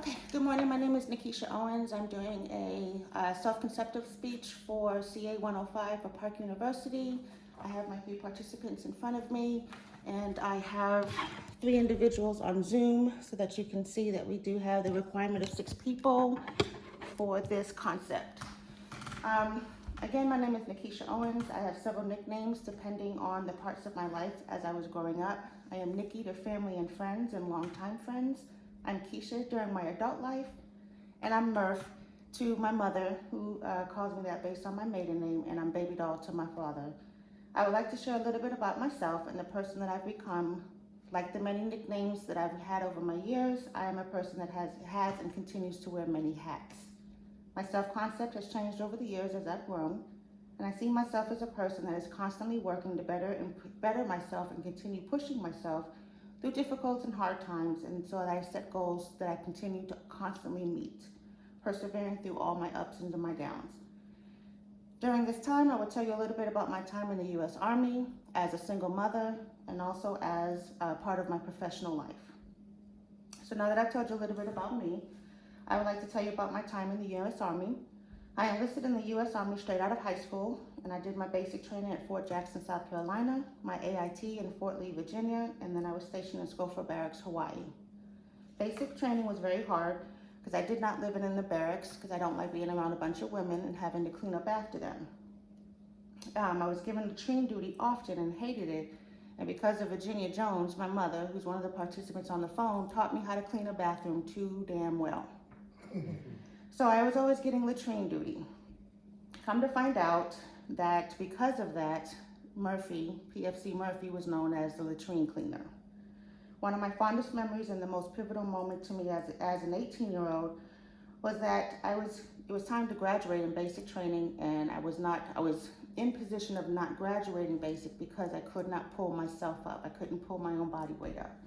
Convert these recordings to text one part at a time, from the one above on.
Okay, good morning. My name is Nikisha Owens. I'm doing a self-conceptive speech for CA105 for Park University. I have my 3 participants in front of me, and I have 3 individuals on Zoom so that you can see that we do have the requirement of 6 people for this concept. Again, my name is Nikisha Owens. I have several nicknames depending on the parts of my life as I was growing up. I am Nikki to family and friends and longtime friends. I'm Keisha during my adult life, and I'm Murph to my mother, who calls me that based on my maiden name, and I'm Baby Doll to my father. I would like to share a little bit about myself and the person that I've become. Like the many nicknames that I've had over my years, I am a person that has and continues to wear many hats. My self-concept has changed over the years as I've grown, and I see myself as a person that is constantly working to better myself and continue pushing myself through difficult and hard times, and so that I set goals that I continue to constantly meet, persevering through all my ups and my downs. During this time, I will tell you a little bit about my time in the U.S. Army as a single mother and also as part of my professional life. So now that I've told you a little bit about me, I would like to tell you about my time in the U.S. Army. I enlisted in the U.S. Army straight out of high school, and I did my basic training at Fort Jackson, South Carolina, my AIT in Fort Lee, Virginia, and then I was stationed in Schofield Barracks, Hawaii. Basic training was very hard because I did not live in the barracks because I don't like being around a bunch of women and having to clean up after them. I was given latrine duty often and hated it, and because of Virginia Jones, my mother, who's one of the participants on the phone, taught me how to clean a bathroom too damn well. So I was always getting latrine duty. Come to find out that because of that, Murphy, PFC Murphy, was known as the latrine cleaner. One of my fondest memories and the most pivotal moment to me as an 18-year-old was that it was time to graduate in basic training, and I was in position of not graduating basic because I could not pull myself up. I couldn't pull my own body weight up.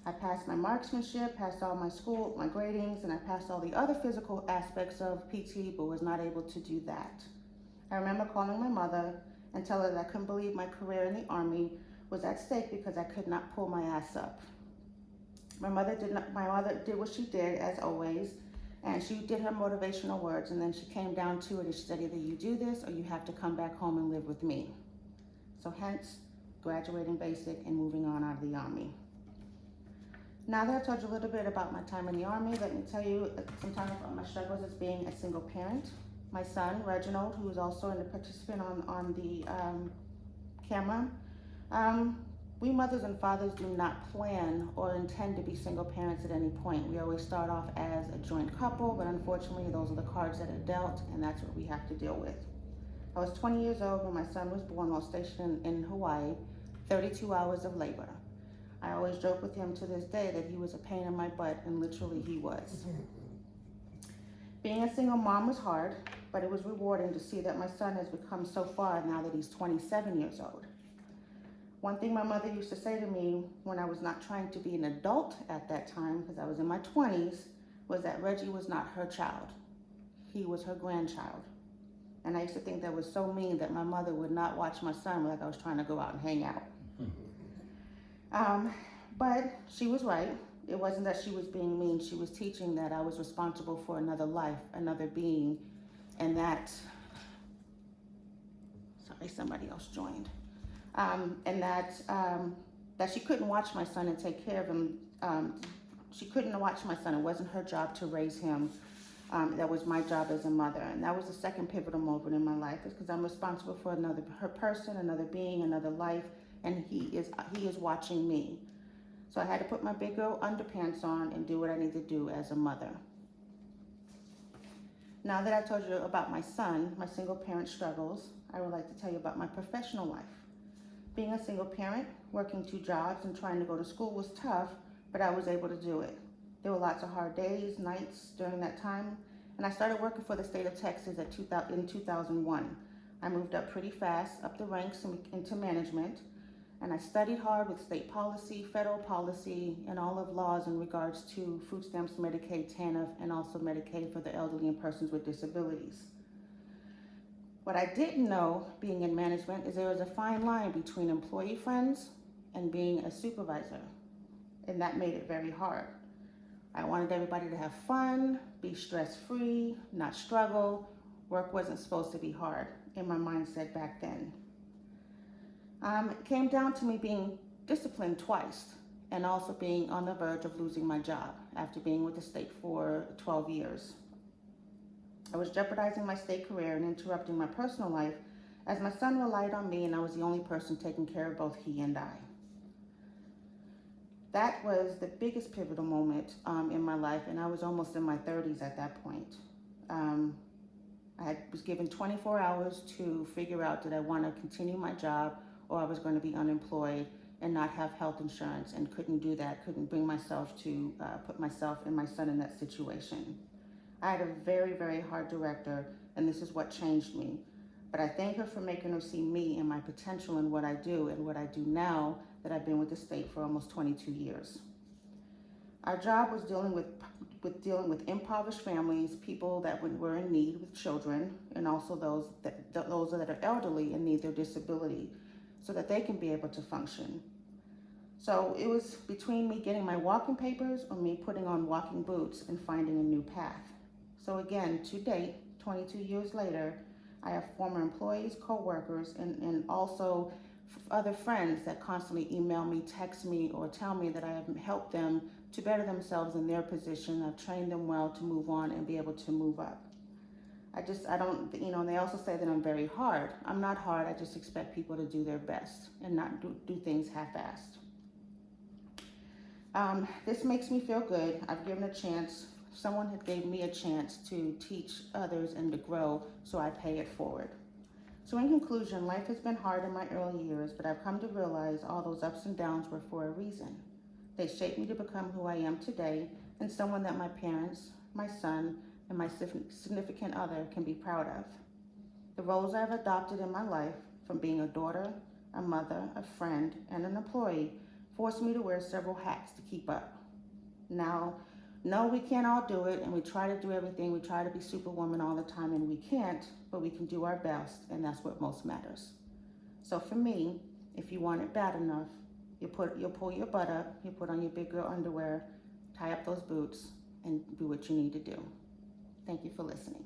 I passed my marksmanship, passed all my gradings, and I passed all the other physical aspects of PT, but was not able to do that. I remember calling my mother and telling her that I couldn't believe my career in the Army was at stake because I could not pull my ass up. My mother did what she did, as always, and she did her motivational words, and then she came down to it and she said, either you do this or you have to come back home and live with me. So hence, graduating basic and moving on out of the Army. Now that I've told you a little bit about my time in the Army, let me tell you sometimes about my struggles as being a single parent. My son, Reginald, who is also a participant on the camera, we mothers and fathers do not plan or intend to be single parents at any point. We always start off as a joint couple, but unfortunately those are the cards that are dealt, and that's what we have to deal with. I was 20 years old when my son was born while stationed in Hawaii, 32 hours of labor. I always joke with him to this day that he was a pain in my butt, and literally he was. Being a single mom was hard, but it was rewarding to see that my son has become so far now that he's 27 years old. One thing my mother used to say to me when I was not trying to be an adult at that time, because I was in my 20s, was that Reggie was not her child. He was her grandchild. And I used to think that was so mean that my mother would not watch my son like I was trying to go out and hang out. But she was right. It wasn't that she was being mean. She was teaching that I was responsible for another life, another being, and that, sorry, somebody else joined. And that she couldn't watch my son and take care of him. She couldn't watch my son. It wasn't her job to raise him. That was my job as a mother. And that was the second pivotal moment in my life, is because I'm responsible for her person, another being, another life, and he is watching me. So I had to put my big girl underpants on and do what I need to do as a mother. Now that I told you about my son, my single parent struggles, I would like to tell you about my professional life. Being a single parent, working 2 jobs and trying to go to school was tough, but I was able to do it. There were lots of hard days, nights during that time, and I started working for the state of Texas in 2001. I moved up pretty fast, up the ranks into management, and I studied hard with state policy, federal policy, and all of laws in regards to food stamps, Medicaid, TANF, and also Medicaid for the elderly and persons with disabilities. What I didn't know, being in management, is there was a fine line between employee friends and being a supervisor, and that made it very hard. I wanted everybody to have fun, be stress-free, not struggle. Work wasn't supposed to be hard in my mindset back then. It came down to me being disciplined twice and also being on the verge of losing my job after being with the state for 12 years. I was jeopardizing my state career and interrupting my personal life as my son relied on me and I was the only person taking care of both he and I. That was the biggest pivotal moment in my life, and I was almost in my 30s at that point. I was given 24 hours to figure out did I want to continue my job or I was going to be unemployed and not have health insurance, and couldn't do that, couldn't bring myself to put myself and my son in that situation. I had a very, very hard director, and this is what changed me. But I thank her for making her see me and my potential in what I do and what I do now that I've been with the state for almost 22 years. Our job was dealing with impoverished families, people that were in need with children, and also those that are elderly and need their disability so that they can be able to function. So it was between me getting my walking papers or me putting on walking boots and finding a new path. So again, to date, 22 years later, I have former employees, co-workers, and also other friends that constantly email me, text me, or tell me that I have helped them to better themselves in their position. I've trained them well to move on and be able to move up. I don't, and they also say that I'm very hard. I'm not hard, I just expect people to do their best and not do things half-assed. This makes me feel good. I've given a chance. Someone had gave me a chance to teach others and to grow, so I pay it forward. So in conclusion, life has been hard in my early years, but I've come to realize all those ups and downs were for a reason. They shaped me to become who I am today, and someone that my parents, my son, and my significant other can be proud of. The roles I've adopted in my life, from being a daughter, a mother, a friend, and an employee, forced me to wear several hats to keep up. Now, no, we can't all do it, and we try to do everything. We try to be superwoman all the time, and we can't, but we can do our best, and that's what most matters. So for me, if you want it bad enough, you'll pull your butt up, you put on your big girl underwear, tie up those boots, and do what you need to do. Thank you for listening.